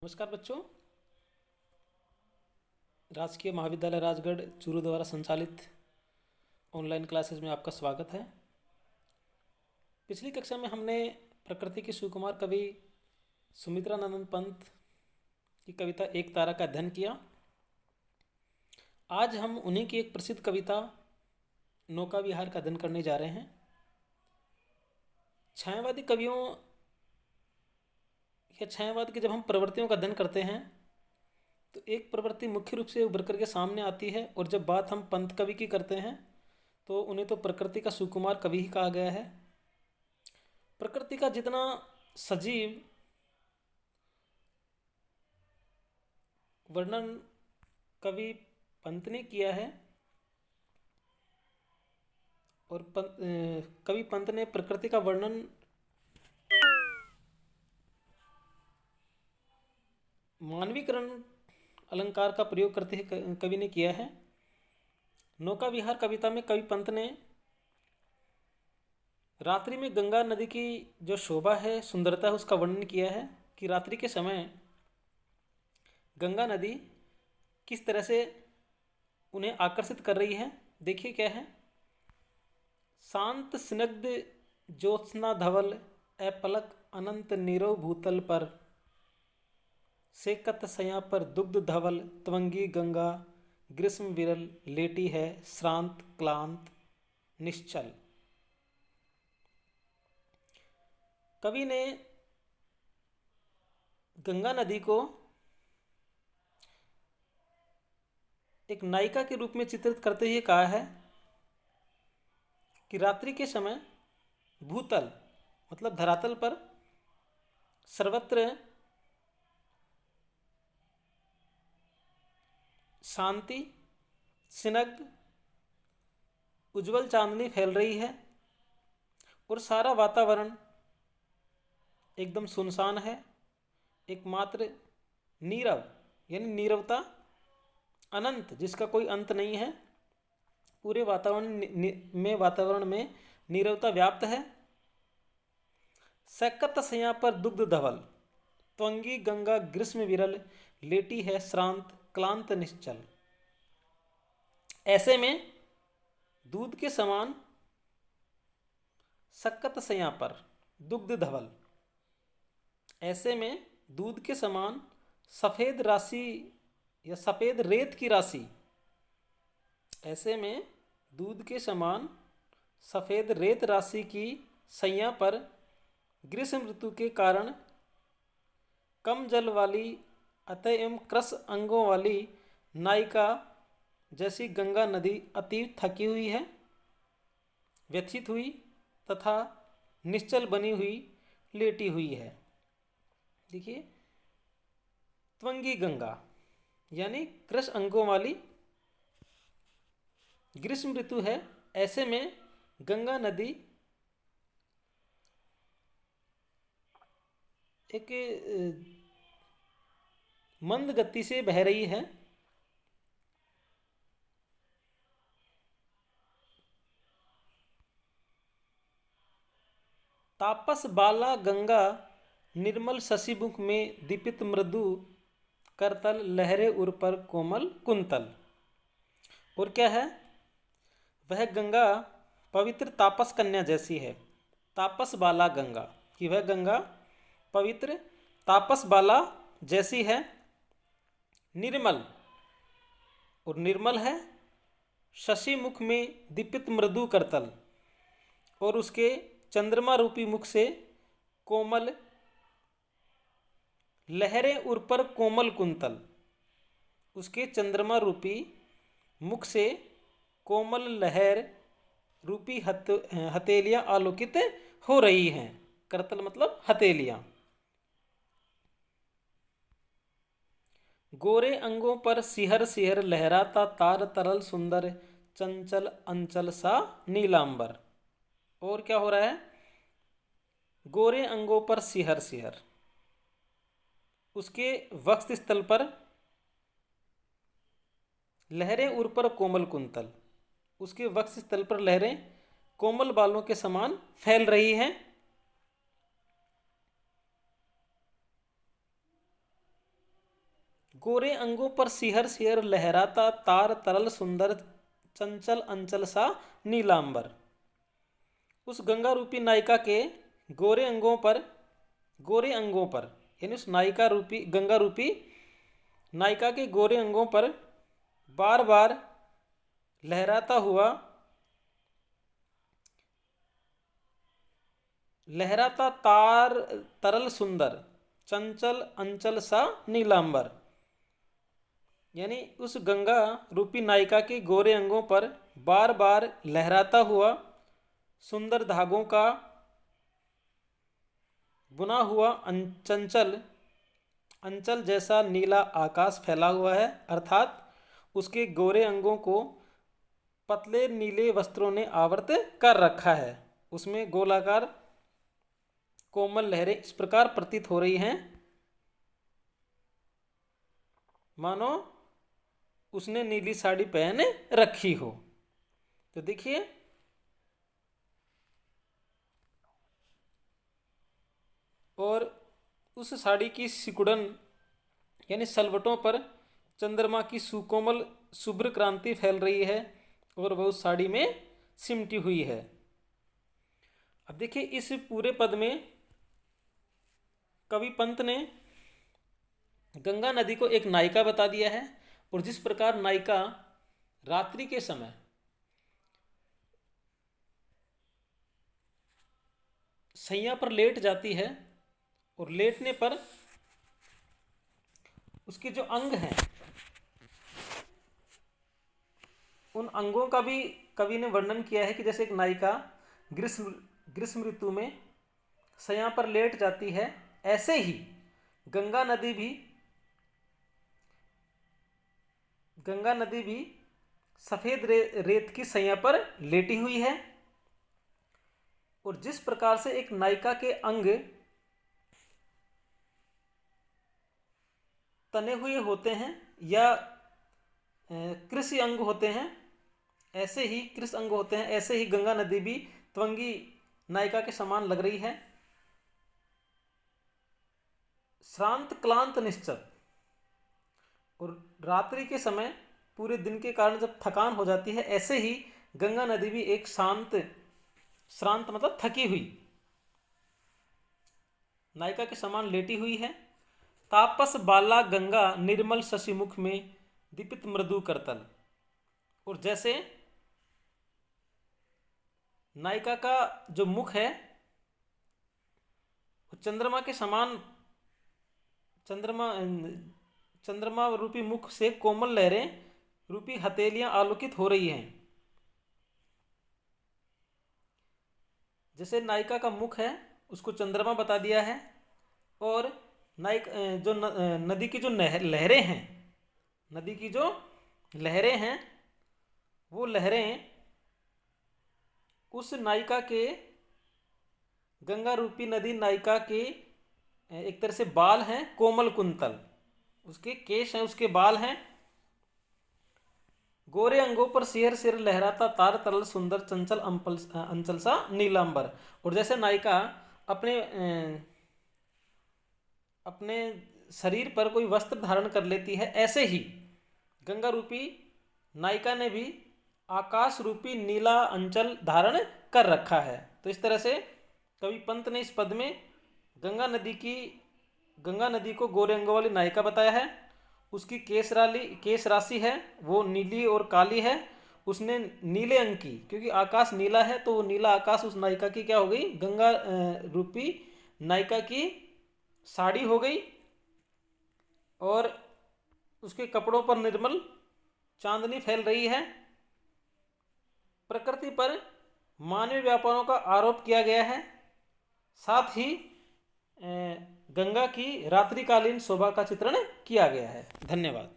नमस्कार बच्चों। राजकीय महाविद्यालय राजगढ़ चूरू द्वारा संचालित ऑनलाइन क्लासेस में आपका स्वागत है। पिछली कक्षा में हमने प्रकृति के सुकुमार कवि सुमित्रानंद पंत की कविता एक तारा का अध्ययन किया। आज हम उन्हीं की एक प्रसिद्ध कविता नौका विहार का अध्ययन करने जा रहे हैं। छायावादी कवियों या छायावाद के जब हम प्रवृत्तियों का अध्ययन करते हैं तो एक प्रवृत्ति मुख्य रूप से उभर करके सामने आती है, और जब बात हम पंत कवि की करते हैं तो उन्हें तो प्रकृति का सुकुमार कवि ही कहा गया है। प्रकृति का जितना सजीव वर्णन कवि पंत ने किया है, और कवि पंत ने प्रकृति का वर्णन मानवीकरण अलंकार का प्रयोग करते हुए कवि ने किया है। नौका विहार कविता में कवि पंत ने रात्रि में गंगा नदी की जो शोभा है, सुंदरता है, उसका वर्णन किया है कि रात्रि के समय गंगा नदी किस तरह से उन्हें आकर्षित कर रही है। देखिए क्या है। शांत स्निग्ध ज्योत्स्ना धवल अपलक अनंत नीरव भूतल पर सेकत सया पर दुग्ध धवल त्वंगी गंगा ग्रीष्म विरल लेटी है श्रांत क्लांत निश्चल। कवि ने गंगा नदी को एक नायिका के रूप में चित्रित करते हुए कहा है कि रात्रि के समय भूतल मतलब धरातल पर सर्वत्र शांति, स्निग्ध उज्जवल चांदनी फैल रही है और सारा वातावरण एकदम सुनसान है। एकमात्र नीरव यानी नीरवता अनंत जिसका कोई अंत नहीं है, पूरे वातावरण में नीरवता व्याप्त है। सकत सया पर दुग्ध धवल त्वंगी गंगा ग्रीष्म विरल लेटी है श्रांत क्लांत निश्चल। ऐसे में दूध के समान सकत सया पर दुग्ध धवल, ऐसे में दूध के समान सफेद राशि या सफेद रेत की राशि, ऐसे में दूध के समान सफेद रेत राशि की सैया पर ग्रीष्म ऋतु के कारण कम जल वाली अतः एवं कृश अंगों वाली नायिका जैसी गंगा नदी अति थकी हुई है, व्यथित हुई तथा निश्चल बनी हुई लेटी हुई है। देखिए, त्वंगी गंगा यानी कृश अंगों वाली ग्रीष्म ऋतु है, ऐसे में गंगा नदी एक मंद गति से बह रही है। तापस बाला गंगा निर्मल शशिमुख में दीपित मृदु करतल लहरे उर पर कोमल कुंतल। और क्या है, वह गंगा पवित्र तापस कन्या जैसी है। तापस बाला गंगा कि वह गंगा पवित्र तापस बाला जैसी है, निर्मल और निर्मल है, शशि मुख में दीपित मृदु करतल और उसके चंद्रमा रूपी मुख से कोमल लहरें उर पर कोमल कुंतल, उसके चंद्रमा रूपी मुख से कोमल लहर रूपी हथेलियां आलोकित हो रही हैं। करतल मतलब हथेलियां। गोरे अंगों पर सिहर सिहर लहराता तार तरल सुंदर चंचल अंचल सा नीलांबर। और क्या हो रहा है, गोरे अंगों पर सिहर सिहर, उसके वक्ष स्थल पर लहरें उर पर कोमल कुंतल, उसके वक्ष स्थल पर लहरें कोमल बालों के समान फैल रही हैं। गोरे अंगों पर सिहर सिहर लहराता तार तरल सुंदर चंचल अंचल सा नीलांबर। उस गंगा रूपी नायिका के गोरे अंगों पर, गोरे अंगों पर यानी उस नायिका रूपी गंगा रूपी नायिका के गोरे अंगों पर बार बार लहराता हुआ, लहराता तार तरल सुंदर चंचल अंचल सा नीलांबर, यानी उस गंगा रूपी नायिका के गोरे अंगों पर बार बार लहराता हुआ सुंदर धागों का बुना हुआ चंचल अंचल जैसा नीला आकाश फैला हुआ है, अर्थात उसके गोरे अंगों को पतले नीले वस्त्रों ने आवृत कर रखा है। उसमें गोलाकार कोमल लहरें इस प्रकार प्रतीत हो रही हैं मानो उसने नीली साड़ी पहन रखी हो। तो देखिए और उस साड़ी की सिकुड़न यानी सलवटों पर चंद्रमा की सुकोमल शुभ्र क्रांति फैल रही है और वह उस साड़ी में सिमटी हुई है। अब देखिए इस पूरे पद में कवि पंत ने गंगा नदी को एक नायिका बता दिया है और जिस प्रकार नायिका रात्रि के समय सैया पर लेट जाती है और लेटने पर उसके जो अंग हैं उन अंगों का भी कवि ने वर्णन किया है कि जैसे एक नायिका ग्रीष्म ऋतु में सैया पर लेट जाती है, ऐसे ही गंगा नदी भी सफेद रेत की सैया पर लेटी हुई है। और जिस प्रकार से एक नायिका के अंग तने हुए होते हैं या कृषि अंग होते हैं, ऐसे ही कृष अंग होते हैं, ऐसे ही गंगा नदी भी त्वंगी नायिका के समान लग रही है। श्रांत क्लांत निश्चल, और रात्रि के समय पूरे दिन के कारण जब थकान हो जाती है, ऐसे ही गंगा नदी भी एक श्रांत मतलब थकी हुई नायिका के समान लेटी हुई है। तापस बाला गंगा निर्मल शशिमुख में दीपित मृदु करतल, और जैसे नायिका का जो मुख है वो चंद्रमा के समान, चंद्रमा रूपी मुख से कोमल लहरें रूपी हथेलियां आलोकित हो रही हैं। जैसे नायिका का मुख है उसको चंद्रमा बता दिया है, और नदी की जो लहरें हैं, नदी की जो लहरें हैं वो लहरें उस नायिका के गंगा रूपी नदी नायिका के एक तरह से बाल हैं, कोमल कुंतल उसके केश हैं, उसके बाल हैं। गोरे अंगों पर सिर सिर लहराता तार तरल सुंदर चंचल अंचल सा नीलांबर, और जैसे नायिका अपने शरीर पर कोई वस्त्र धारण कर लेती है, ऐसे ही गंगा रूपी नायिका ने भी आकाश रूपी नीला अंचल धारण कर रखा है। तो इस तरह से कवि पंत ने इस पद में गंगा नदी को गोरे अंगों वाली नायिका बताया है। उसकी केश राशि है वो नीली और काली है। उसने नीले अंग की, क्योंकि आकाश नीला है तो वो नीला आकाश उस नायिका की क्या हो गई, गंगा रूपी नायिका की साड़ी हो गई, और उसके कपड़ों पर निर्मल चांदनी फैल रही है। प्रकृति पर मानवीय व्यापारों का आरोप किया गया है, साथ ही गंगा की रात्रिकालीन शोभा का चित्रण किया गया है। धन्यवाद।